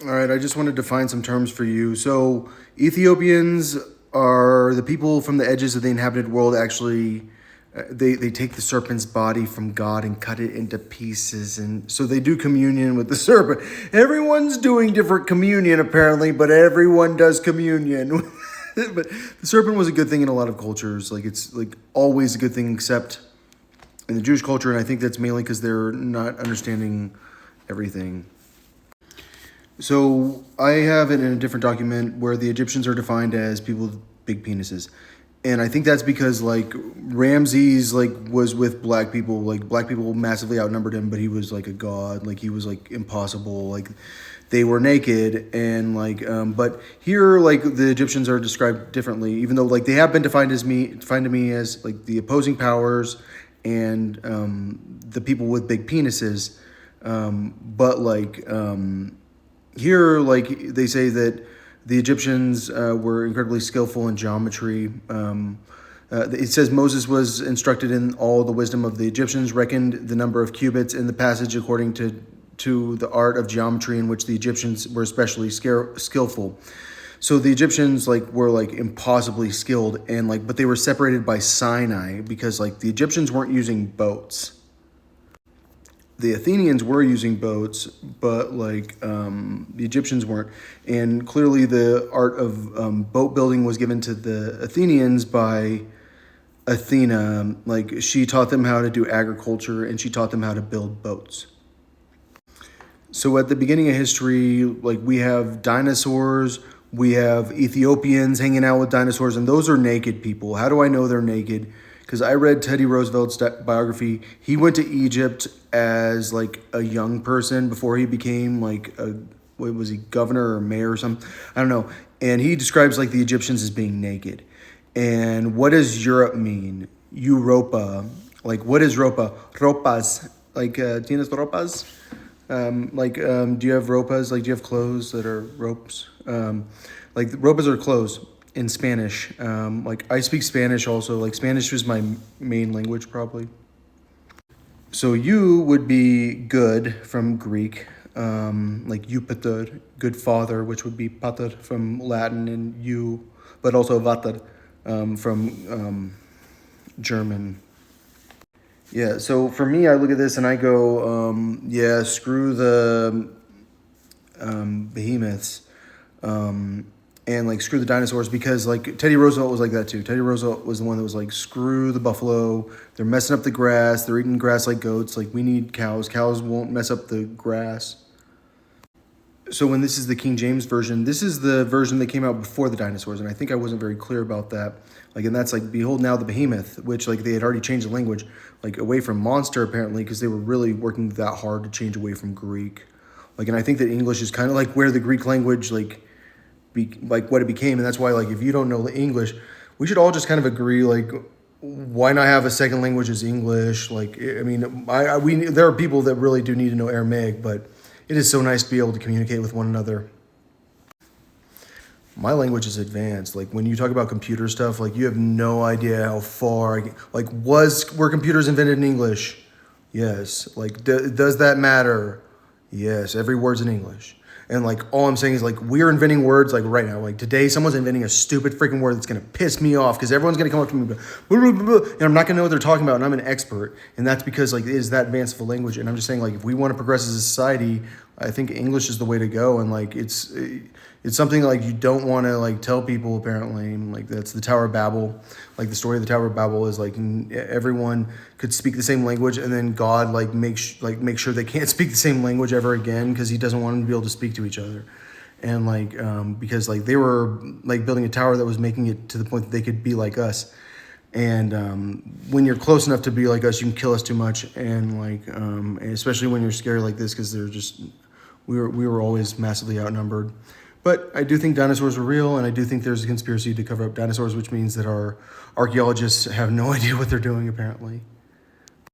All right, I just wanted to find some terms for you. So, Ethiopians are the people from the edges of the inhabited world. Actually, they take the serpent's body from God and cut it into pieces, and so they do communion with the serpent. Everyone's doing different communion apparently, but everyone does communion. But the serpent was a good thing in a lot of cultures. Like it's like always a good thing, except in the Jewish culture, and I think that's mainly because they're not understanding everything. So I have it in a different document where the Egyptians are defined as people with big penises. And I think that's because like Ramses like was with black people, like black people massively outnumbered him, but he was like a god, like he was like impossible, like they were naked and like but here like the Egyptians are described differently, even though like they have been defined to me as like the opposing powers and the people with big penises. But like here, like they say that the Egyptians were incredibly skillful in geometry. It says Moses was instructed in all the wisdom of the Egyptians, reckoned the number of cubits in the passage according to the art of geometry in which the Egyptians were especially skillful. So the Egyptians like were like impossibly skilled and like, but they were separated by Sinai because like the Egyptians weren't using boats. The Athenians were using boats, but like the Egyptians weren't. And clearly, the art of boat building was given to the Athenians by Athena. Like she taught them how to do agriculture, and she taught them how to build boats. So at the beginning of history, like we have dinosaurs, we have Ethiopians hanging out with dinosaurs, and those are naked people. How do I know they're naked? Because I read Teddy Roosevelt's biography. He went to Egypt as like a young person before he became like a, what was he, governor or mayor or something? I don't know. And he describes like the Egyptians as being naked. And what does Europe mean? Europa. Like what is ropa? Ropas. Like tienes ropas? Do you have ropas? Like do you have clothes that are ropes? Like ropas are clothes in Spanish. Like I speak Spanish also. Like Spanish is my main language probably. So you would be good from Greek, like Jupiter, good father, which would be pater from Latin, and you, but also vater from German. Yeah, so for me, I look at this and I go, yeah, screw the behemoths. And like screw the dinosaurs because like Teddy Roosevelt was like that too. Teddy Roosevelt was the one that was like screw the buffalo. They're messing up the grass. They're eating grass like goats. Like we need cows. Cows won't mess up the grass. So when this is the King James version, this is the version that came out before the dinosaurs, and I think I wasn't very clear about that. Like, and that's like, behold now the behemoth, which like they had already changed the language, like away from monster apparently, because they were really working that hard to change away from Greek. Like, and I think that English is kind of like where the Greek language like what it became, and that's why like if you don't know the English, we should all just kind of agree like why not have a second language as English? Like I mean, we there are people that really do need to know Aramaic, but it is so nice to be able to communicate with one another. My language is advanced. Like when you talk about computer stuff, like you have no idea how far. Like were computers invented in English? Yes. Like does that matter? Yes. Every word's in English. And like all I'm saying is like we're inventing words like right now. Like today, someone's inventing a stupid freaking word that's gonna piss me off because everyone's gonna come up to me and, blah, blah, blah, blah, and I'm not gonna know what they're talking about, and I'm an expert. And that's because like it is that advanced of a language. And I'm just saying like if we want to progress as a society, I think English is the way to go. And like it's something like you don't want to like tell people apparently. Like that's the Tower of Babel. Like the story of the Tower of Babel is like everyone could speak the same language, and then God like make sure they can't speak the same language ever again because He doesn't want them to be able to speak to each other. And like because like they were like building a tower that was making it to the point that they could be like us. And when you're close enough to be like us, you can kill us too much. And like and especially when you're scary like this, because they're just we were always massively outnumbered. But I do think dinosaurs are real, and I do think there's a conspiracy to cover up dinosaurs, which means that our archaeologists have no idea what they're doing, apparently.